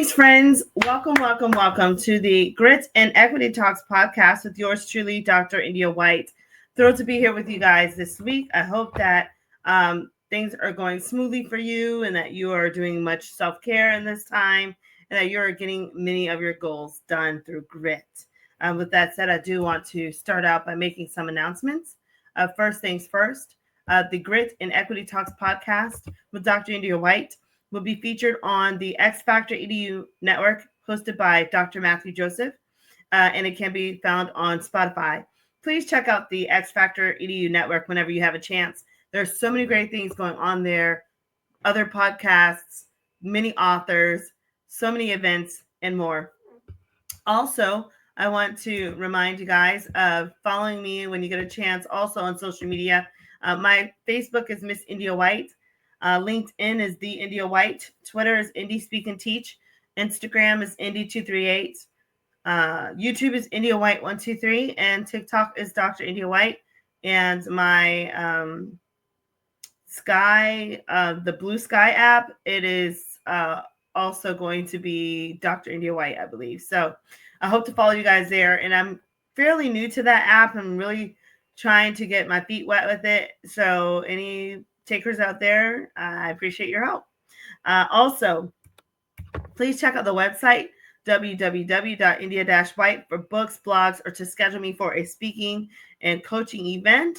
Greetings, friends. Welcome to the Grit and Equity Talks podcast with yours truly, Dr. India White. Thrilled to be here with you guys this week. I hope that things are going smoothly for you and that you are doing much self-care in this time and that you're getting many of your goals done through grit. With that said, I do want to start out by making some announcements. First things first, the Grit and Equity Talks podcast with Dr. India White will be featured on the X Factor EDU network hosted by Dr. Matthew Joseph, and it can be found on Spotify. Please check out the X Factor EDU network whenever you have a chance. There's so many great things going on there, other podcasts, many authors, so many events, and more. Also, I want to remind you guys of following me when you get a chance also on social media. My Facebook is Miss India White. LinkedIn is The India White. Twitter is Indie Speak and Teach. Instagram is Indie238. YouTube is India White 123. And TikTok is Dr. India White. And my the Blue Sky app, it is also going to be Dr. India White, I believe. So I hope to follow you guys there. And I'm fairly new to that app. I'm really trying to get my feet wet with it. So any takers out there, I appreciate your help. Also, please check out the website www.india-white for books, blogs, or to schedule me for a speaking and coaching event.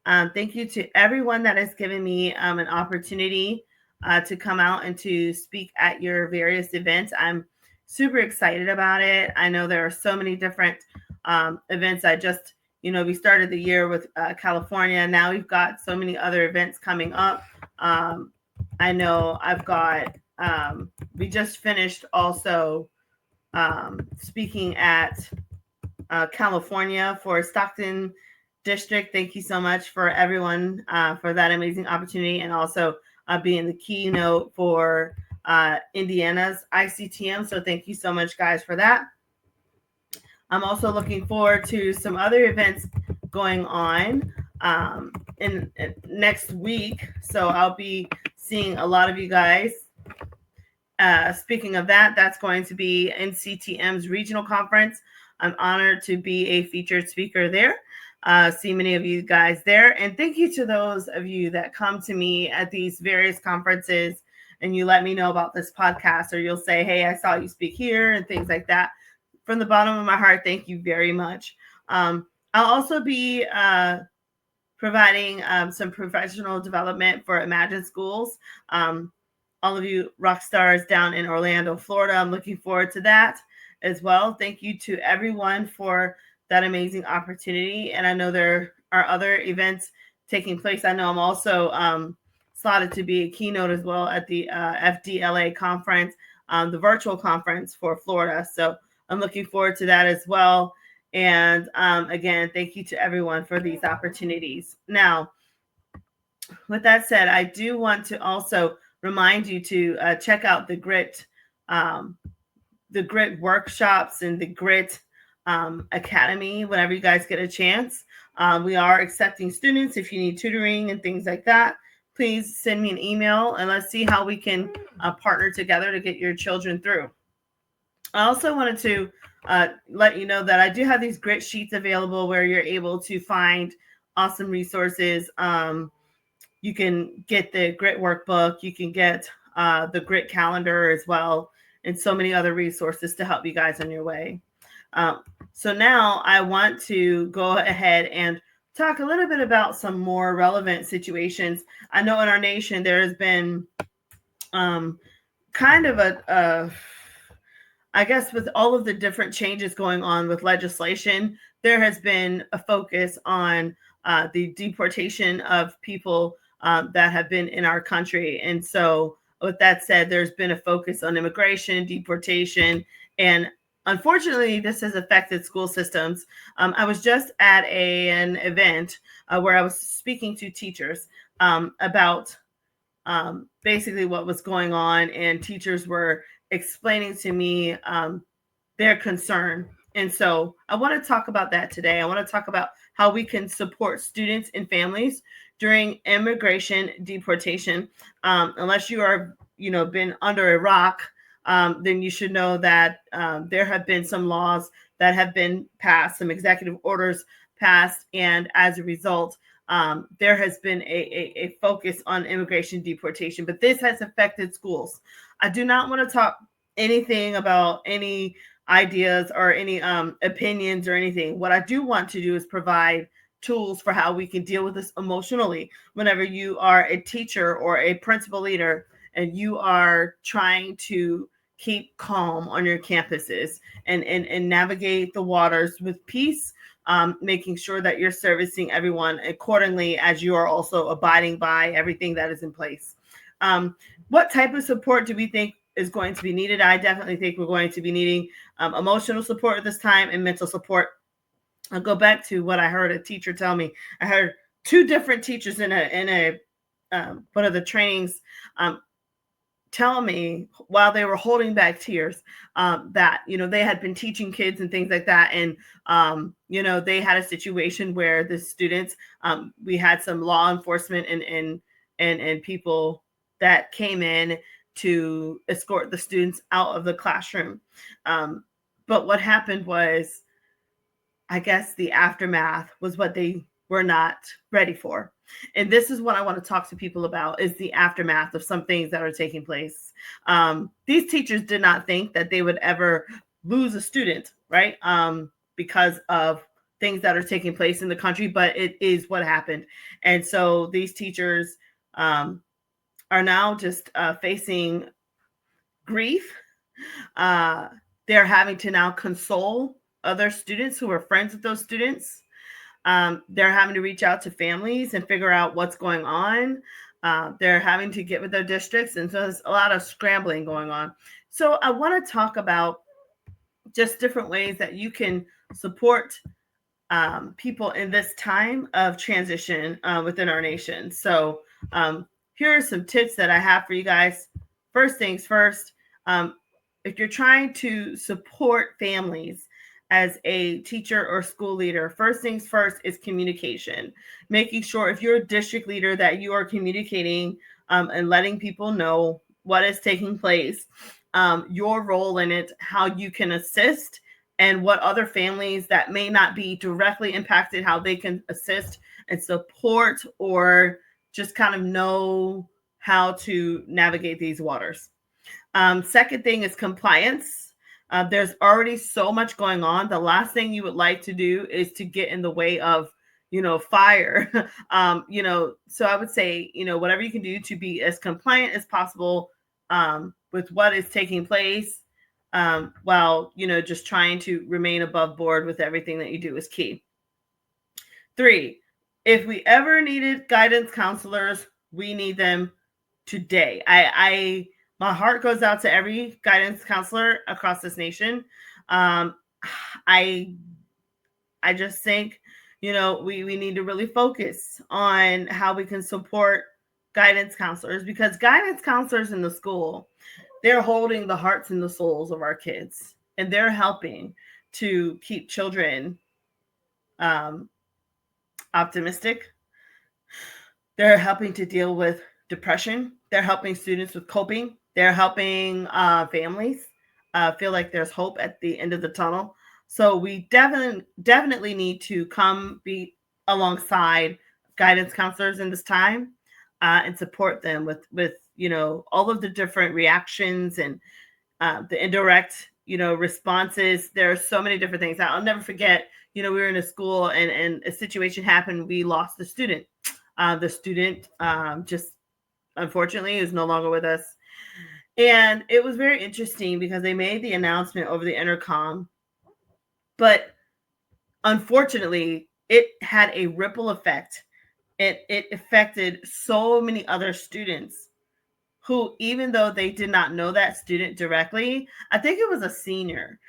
Thank you to everyone that has given me an opportunity to come out and to speak at your various events. I'm super excited about it. I know there are so many different events. We started the year with California. Now we've got so many other events coming up. I know I've got, we just finished also speaking at California for Stockton District. Thank you so much for everyone for that amazing opportunity, and also being the keynote for Indiana's ICTM. So thank you so much, guys, for that. I'm also looking forward to some other events going on in next week. So I'll be seeing a lot of you guys. Speaking of that, that's going to be NCTM's regional conference. I'm honored to be a featured speaker there. See many of you guys there. And thank you to those of you that come to me at these various conferences and you let me know about this podcast, or you'll say, hey, I saw you speak here and things like that. From the bottom of my heart, thank you very much. I'll also be providing some professional development for Imagine Schools. All of you rock stars down in Orlando, Florida, I'm looking forward to that as well. Thank you to everyone for that amazing opportunity. And I know there are other events taking place. I know I'm also slotted to be a keynote as well at the FDLA conference, the virtual conference for Florida. So I'm looking forward to that as well. And again, thank you to everyone for these opportunities. Now, with that said, I do want to also remind you to check out the Grit workshops and the Grit Academy whenever you guys get a chance. We are accepting students. If you need tutoring and things like that, please send me an email and let's see how we can partner together to get your children through. I also wanted to let you know that I do have these grit sheets available where you're able to find awesome resources. You can get the grit workbook. You can get the grit calendar as well, and so many other resources to help you guys on your way. So now I want to go ahead and talk a little bit about some more relevant situations. I know in our nation there has been kind of I guess with all of the different changes going on with legislation, there has been a focus on the deportation of people that have been in our country. And so with that said, there's been a focus on immigration, deportation, and unfortunately, this has affected school systems. I was just at an event where I was speaking to teachers about basically what was going on, and teachers were explaining to me their concern. And so I want to talk about that today. I want to talk about how we can support students and families during immigration deportation. Unless you are, been under a rock, then you should know that there have been some laws that have been passed, some executive orders passed, and as a result, there has been a focus on immigration deportation. But this has affected schools. I do not want to talk anything about any ideas or any opinions or anything. What I do want to do is provide tools for how we can deal with this emotionally whenever you are a teacher or a principal leader and you are trying to keep calm on your campuses and navigate the waters with peace, making sure that you're servicing everyone accordingly as you are also abiding by everything that is in place. What type of support do we think is going to be needed? I definitely think we're going to be needing emotional support at this time and mental support. I'll go back to what I heard a teacher tell me. I heard two different teachers in a one of the trainings tell me while they were holding back tears that they had been teaching kids and things like that, and they had a situation where the students, we had some law enforcement and people that came in to escort the students out of the classroom, but what happened was, I guess the aftermath was what they were not ready for. And this is what I want to talk to people about, is the aftermath of some things that are taking place. These teachers did not think that they would ever lose a student, right? Because of things that are taking place in the country, but it is what happened. And so these teachers are now just facing grief. They're having to now console other students who are friends with those students. They're having to reach out to families and figure out what's going on. They're having to get with their districts. And so there's a lot of scrambling going on. So I want to talk about just different ways that you can support people in this time of transition within our nation. So here are some tips that I have for you guys. First things first, if you're trying to support families as a teacher or school leader, first things first is communication. Making sure, if you're a district leader, that you are communicating and letting people know what is taking place, your role in it, how you can assist, and what other families that may not be directly impacted, how they can assist and support, or just kind of know how to navigate these waters. Second thing is compliance. There's already so much going on. The last thing you would like to do is to get in the way of, fire. So I would say, whatever you can do to be as compliant as possible with what is taking place, while, just trying to remain above board with everything that you do is key. 3, if we ever needed guidance counselors, we need them today. My heart goes out to every guidance counselor across this nation. I just think, we need to really focus on how we can support guidance counselors, because guidance counselors in the school, they're holding the hearts and the souls of our kids, and they're helping to keep children optimistic. They're helping to deal with depression. They're helping students with coping. They're helping families feel like there's hope at the end of the tunnel. So we definitely need to come be alongside guidance counselors in this time and support them with all of the different reactions and the indirect responses. There are so many different things. I'll never forget. We were in a school and a situation happened. We lost the student. The student just unfortunately is no longer with us. And it was very interesting because they made the announcement over the intercom, but unfortunately, it had a ripple effect. It affected so many other students who, even though they did not know that student directly, I think it was a senior.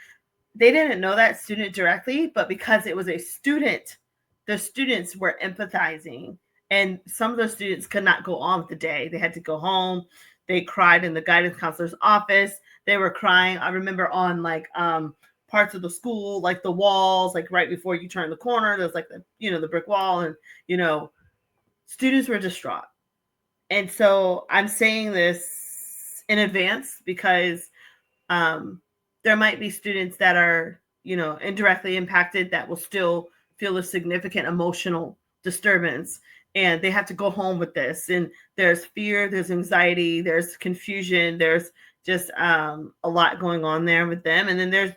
They didn't know that student directly, but because it was a student, the students were empathizing. And some of those students could not go on with the day. They had to go home. They cried in the guidance counselor's office. They were crying. I remember on parts of the school, like the walls, like right before you turn the corner, there's like the brick wall, and students were distraught. And so I'm saying this in advance because There might be students that are, indirectly impacted that will still feel a significant emotional disturbance, and they have to go home with this. And there's fear, there's anxiety, there's confusion, there's just a lot going on there with them. And then there's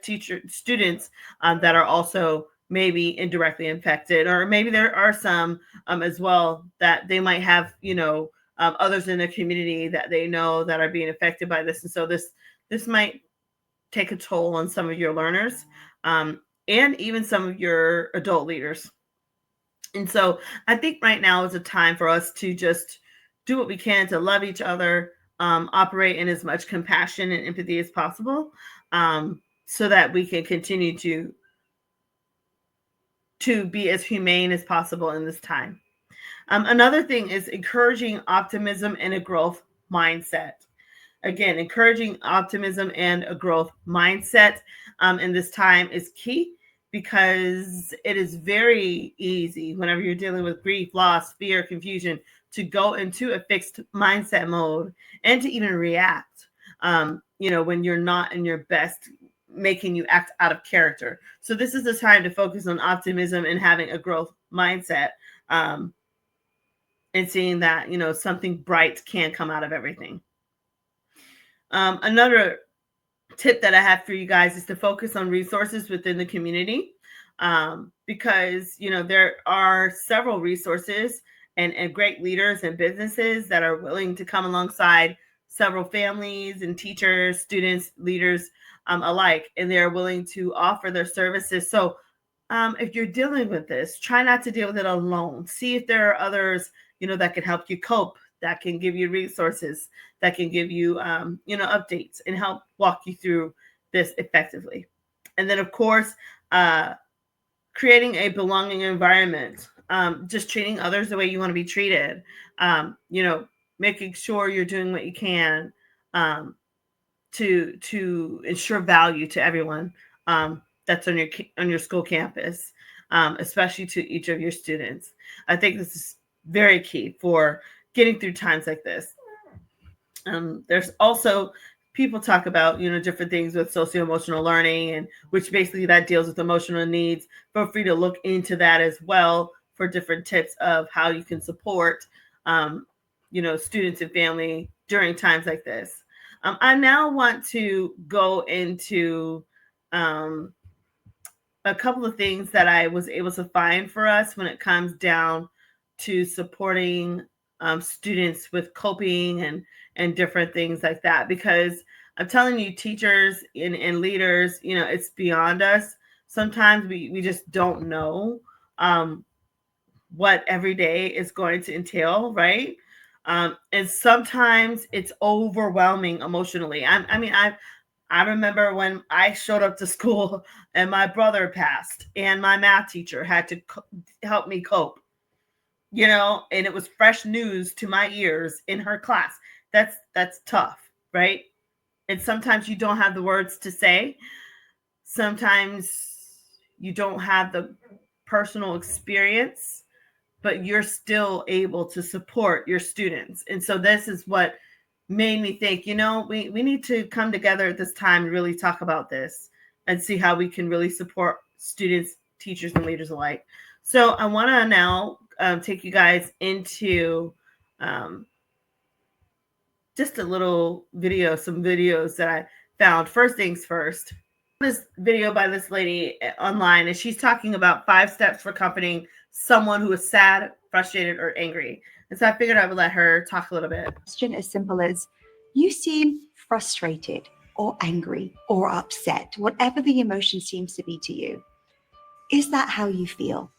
students that are also maybe indirectly infected, or maybe there are some as well that they might have, others in the community that they know that are being affected by this. And so this might take a toll on some of your learners, and even some of your adult leaders. And so I think right now is a time for us to just do what we can to love each other, operate in as much compassion and empathy as possible, so that we can continue to be as humane as possible in this time. Another thing is encouraging optimism and a growth mindset. Again, encouraging optimism and a growth mindset in this time is key, because it is very easy whenever you're dealing with grief, loss, fear, confusion, to go into a fixed mindset mode and to even react, when you're not in your best, making you act out of character. So this is the time to focus on optimism and having a growth mindset, and seeing that, something bright can come out of everything. Another tip that I have for you guys is to focus on resources within the community, because there are several resources and great leaders and businesses that are willing to come alongside several families and teachers, students, leaders alike, and they're willing to offer their services. So if you're dealing with this, try not to deal with it alone. See if there are others, that can help you cope, that can give you resources, that can give you, updates and help walk you through this effectively. And then, of course, creating a belonging environment, just treating others the way you want to be treated, making sure you're doing what you can to ensure value to everyone that's on your school campus, especially to each of your students. I think this is very key for getting through times like this. There's also, people talk about, different things with socio-emotional learning, and which basically that deals with emotional needs. Feel free to look into that as well for different tips of how you can support, students and family during times like this. I now want to go into a couple of things that I was able to find for us when it comes down to supporting students with coping and different things like that. Because I'm telling you, teachers and leaders, it's beyond us. Sometimes we just don't know what every day is going to entail, right? And sometimes it's overwhelming emotionally. I remember when I showed up to school and my brother passed, and my math teacher had to help me cope, and it was fresh news to my ears in her class. That's tough, right? And sometimes you don't have the words to say. Sometimes you don't have the personal experience, but you're still able to support your students. And so this is what made me think, we need to come together at this time and really talk about this and see how we can really support students, teachers, and leaders alike. So I want to now take you guys into just a little video, some videos that I found. First things first, this video by this lady online, and she's talking about 5 steps for comforting someone who is sad, frustrated, or angry. And so I figured I would let her talk a little bit. Question as simple as, you seem frustrated or angry or upset, whatever the emotion seems to be to you. Is that how you feel?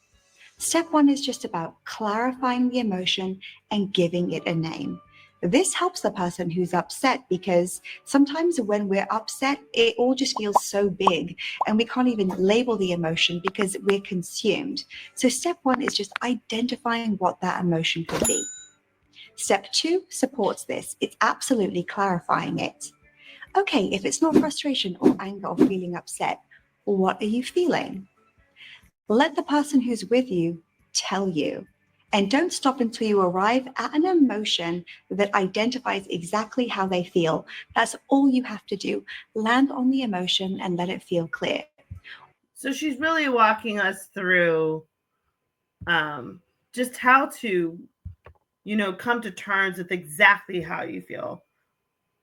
Step 1 is just about clarifying the emotion and giving it a name. This helps the person who's upset, because sometimes when we're upset, it all just feels so big and we can't even label the emotion because we're consumed. So step 1 is just identifying what that emotion could be. Step 2 supports this. It's absolutely clarifying it. Okay, if it's not frustration or anger or feeling upset, what are you feeling? Let the person who's with you tell you. And don't stop until you arrive at an emotion that identifies exactly how they feel. That's all you have to do. Land on the emotion and let it feel clear. So she's really walking us through just how to, come to terms with exactly how you feel.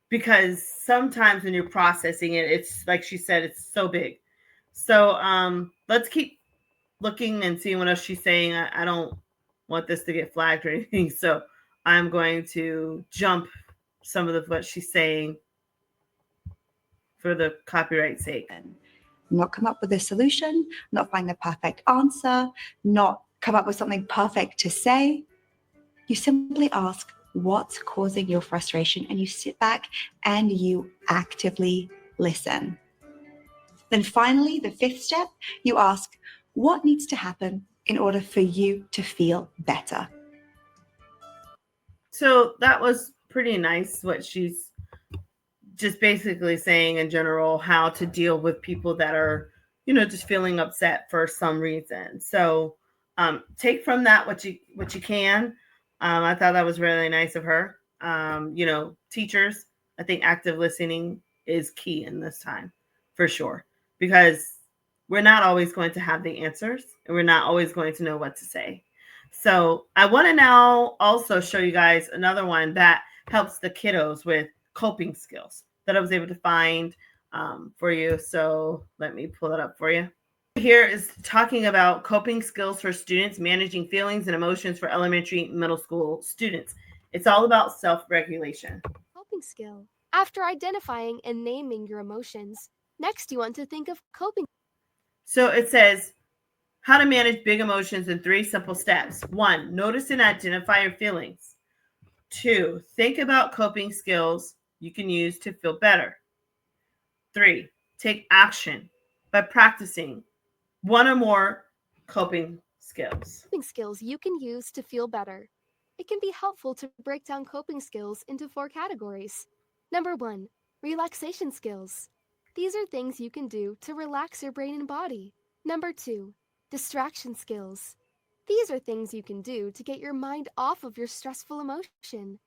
Because sometimes when you're processing it, it's like she said, it's so big. So let's keep looking and seeing what else she's saying. I don't want this to get flagged or anything. So I'm going to jump some of what she's saying for the copyright sake. Not come up with a solution, not find the perfect answer, not come up with something perfect to say. You simply ask, what's causing your frustration? And you sit back and you actively listen. Then finally, the fifth step, you ask, what needs to happen in order for you to feel better? So that was pretty nice what she's just basically saying in general how to deal with people that are, just feeling upset for some reason. So take from that what you can. I thought that was really nice of her. Teachers, I think active listening is key in this time for sure, because we're not always going to have the answers and we're not always going to know what to say. So I want to now also show you guys another one that helps the kiddos with coping skills that I was able to find for you. So let me pull it up for you. Here is talking about coping skills for students managing feelings and emotions for elementary and middle school students. It's all about self-regulation. Coping skill. After identifying and naming your emotions, next you want to think of coping. So it says how to manage big emotions in 3 simple steps. 1, notice and identify your feelings. 2, think about coping skills you can use to feel better. 3, take action by practicing one or more coping skills. Coping skills you can use to feel better. It can be helpful to break down coping skills into 4 categories. Number 1, relaxation skills. These are things you can do to relax your brain and body. Number 2, distraction skills. These are things you can do to get your mind off of your stressful emotion.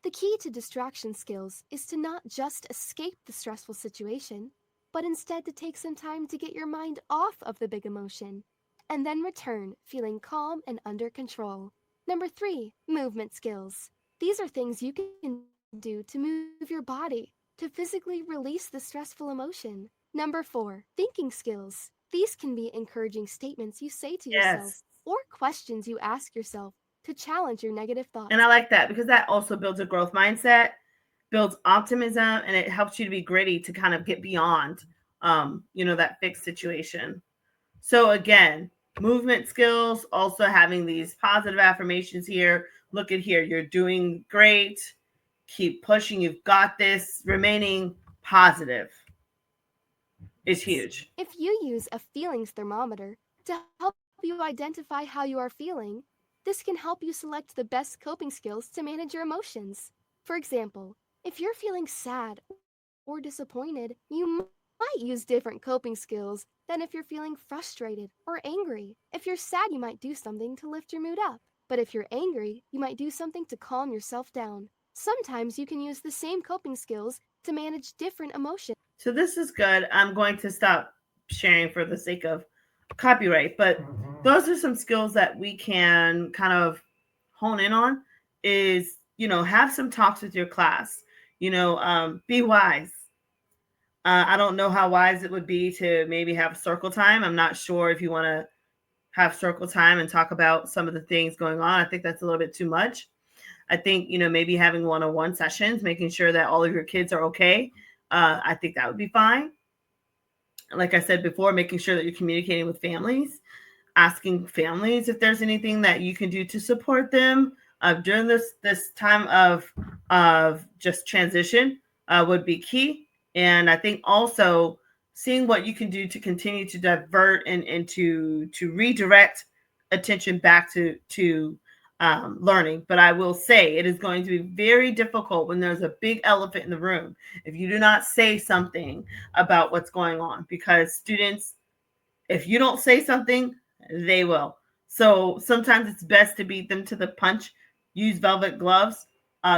The key to distraction skills is to not just escape the stressful situation, but instead to take some time to get your mind off of the big emotion and then return feeling calm and under control. Number 3, movement skills. These are things you can do to move your body, to physically release the stressful emotion. Number 4, thinking skills. These can be encouraging statements you say to yourself Yes. or questions you ask yourself to challenge your negative thoughts. And I like that because that also builds a growth mindset, builds optimism, and it helps you to be gritty to kind of get beyond, that fixed situation. So again, movement skills, also having these positive affirmations here. Look at here, you're doing great. Keep pushing. You've got this. Remaining positive is huge. If you use a feelings thermometer to help you identify how you are feeling, this can help you select the best coping skills to manage your emotions. For example, if you're feeling sad or disappointed, you might use different coping skills than if you're feeling frustrated or angry. If you're sad, you might do something to lift your mood up. But if you're angry, you might do something to calm yourself down. Sometimes you can use the same coping skills to manage different emotions. So this is good. I'm going to stop sharing for the sake of copyright, but those are some skills that we can kind of hone in on is, have some talks with your class, be wise. I don't know how wise it would be to maybe have circle time. I'm not sure if you want to have circle time and talk about some of the things going on. I think that's a little bit too much. I think, maybe having one-on-one sessions, making sure that all of your kids are okay. I think that would be fine. Like I said before, making sure that you're communicating with families, asking families if there's anything that you can do to support them during this time of just transition would be key. And I think also seeing what you can do to continue to divert and to redirect attention back to learning. But I will say it is going to be very difficult when there's a big elephant in the room if you do not say something about what's going on, because students, if you don't say something, they will. So sometimes it's best to beat them to the punch. Use velvet gloves.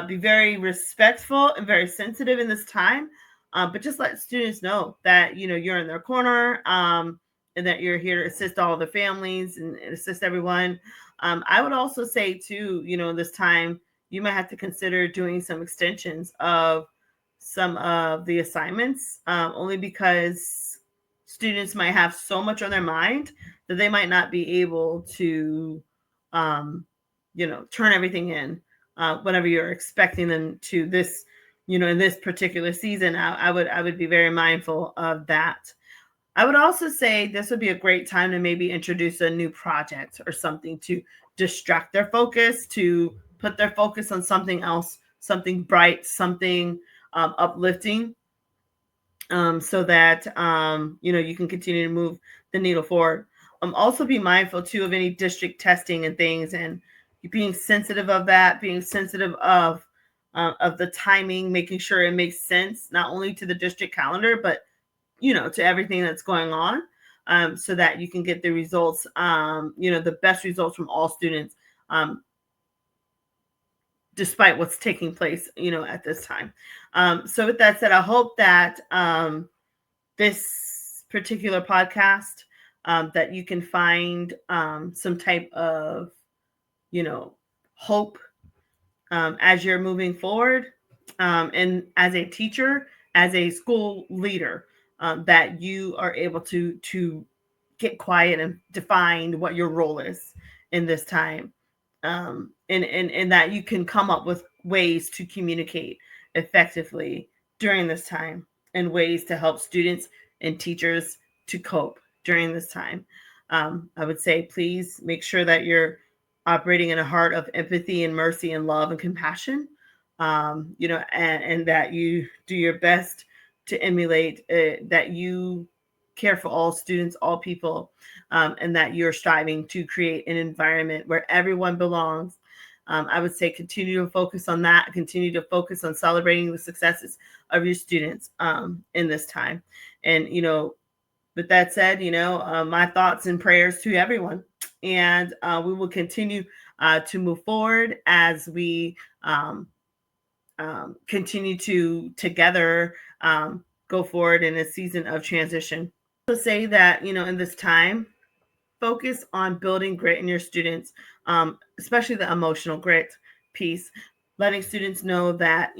Be very respectful and very sensitive in this time. But just let students know that you're in their corner, and that you're here to assist all the families and assist everyone. I would also say too, in this time, you might have to consider doing some extensions of some of the assignments, only because students might have so much on their mind that they might not be able to, um, turn everything in whenever you're expecting them to this, in this particular season. I would be very mindful of that. I would also say this would be a great time to maybe introduce a new project or something to distract their focus, to put their focus on something else, something bright, something uplifting, so that you can continue to move the needle forward. Also be mindful too of any district testing and things, and being sensitive of that, being sensitive of the timing, making sure it makes sense not only to the district calendar, but to everything that's going on, so that you can get the results, the best results from all students, despite what's taking place, at this time. So with that said, I hope that this particular podcast, that you can find some type of, hope, as you're moving forward, and as a teacher, as a school leader, that you are able to get quiet and define what your role is in this time, and that you can come up with ways to communicate effectively during this time, and ways to help students and teachers to cope during this time. I would say please make sure that you're operating in a heart of empathy and mercy and love and compassion, and that you do your best to emulate, that you care for all students, all people, and that you're striving to create an environment where everyone belongs. I would say continue to focus on that, continue to focus on celebrating the successes of your students, in this time. And, with that said, my thoughts and prayers to everyone. And we will continue to move forward as we continue to together go forward in a season of transition. So say that, in this time, focus on building grit in your students, especially the emotional grit piece, letting students know that,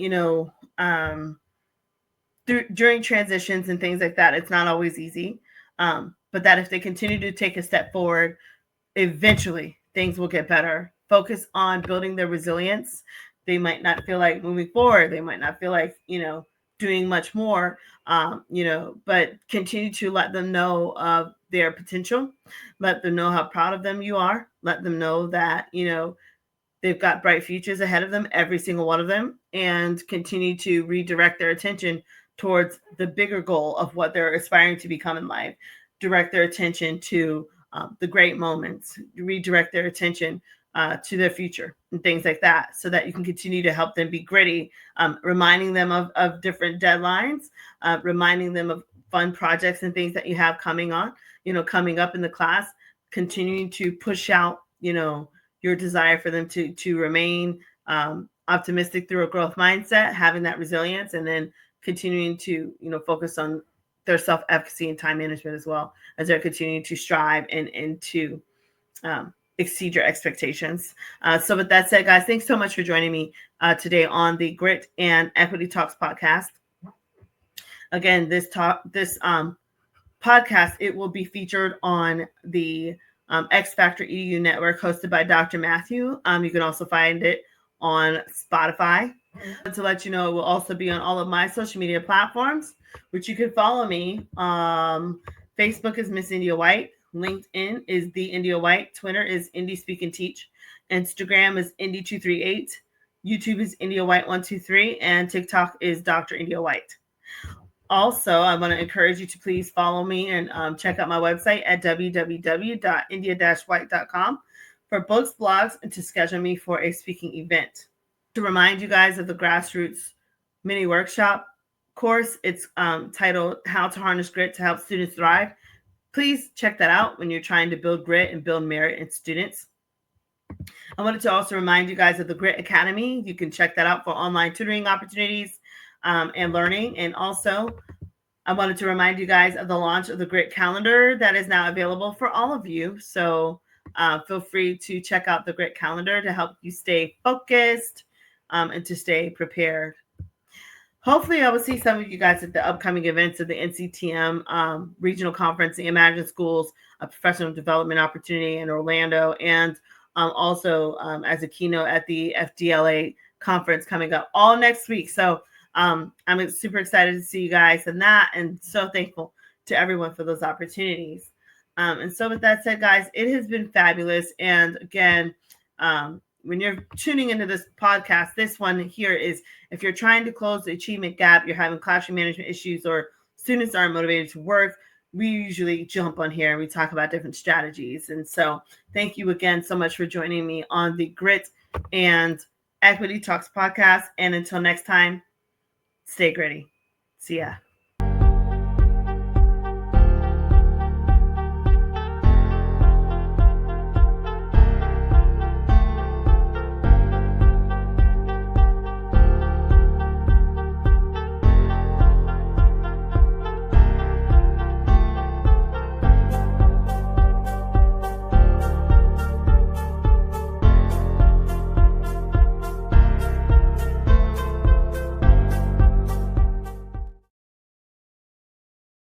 during transitions and things like that, it's not always easy. But that if they continue to take a step forward, eventually things will get better. Focus on building their resilience. They might not feel like moving forward. They might not feel like, doing much more, but continue to let them know of their potential. Let them know how proud of them you are. Let them know that, they've got bright futures ahead of them, every single one of them, and continue to redirect their attention towards the bigger goal of what they're aspiring to become in life. Direct their attention to the great moments, redirect their attention to their future and things like that, so that you can continue to help them be gritty, reminding them of different deadlines, reminding them of fun projects and things that you have coming coming up in the class, continuing to push out, your desire for them to remain optimistic through a growth mindset, having that resilience, and then continuing to focus on their self-efficacy and time management as well, as they're continuing to strive and to exceed your expectations. So with that said, guys, thanks so much for joining me today on the Grit and Equity Talks podcast. Again, this podcast, it will be featured on the X Factor EDU network, hosted by Dr. Matthew. You can also find it on Spotify. To let you know, it will also be on all of my social media platforms, which you can follow me. Facebook is Miss India White. LinkedIn is The India White. Twitter is Indie Speak and Teach. Instagram is Indie238. YouTube is India White 123. And TikTok is Dr. India White. Also, I want to encourage you to please follow me and check out my website at www.india-white.com for books, blogs, and to schedule me for a speaking event. To remind you guys of the Grassroots mini workshop course, it's titled How to Harness Grit to Help Students Thrive. Please check that out when you're trying to build grit and build merit in students. I wanted to also remind you guys of the Grit Academy. You can check that out for online tutoring opportunities and learning. And also, I wanted to remind you guys of the launch of the Grit Calendar that is now available for all of you. So feel free to check out the Grit Calendar to help you stay focused and to stay prepared. Hopefully, I will see some of you guys at the upcoming events of the NCTM Regional Conference, the Imagine Schools, a professional development opportunity in Orlando, and also as a keynote at the FDLA conference coming up all next week. So I'm super excited to see you guys in that, and so thankful to everyone for those opportunities. And so with that said, guys, it has been fabulous. And again, when you're tuning into this podcast, this one here is if you're trying to close the achievement gap, you're having classroom management issues, or students aren't motivated to work, we usually jump on here and we talk about different strategies. And so thank you again so much for joining me on the Grit and Equity Talks podcast. And until next time, stay gritty. See ya.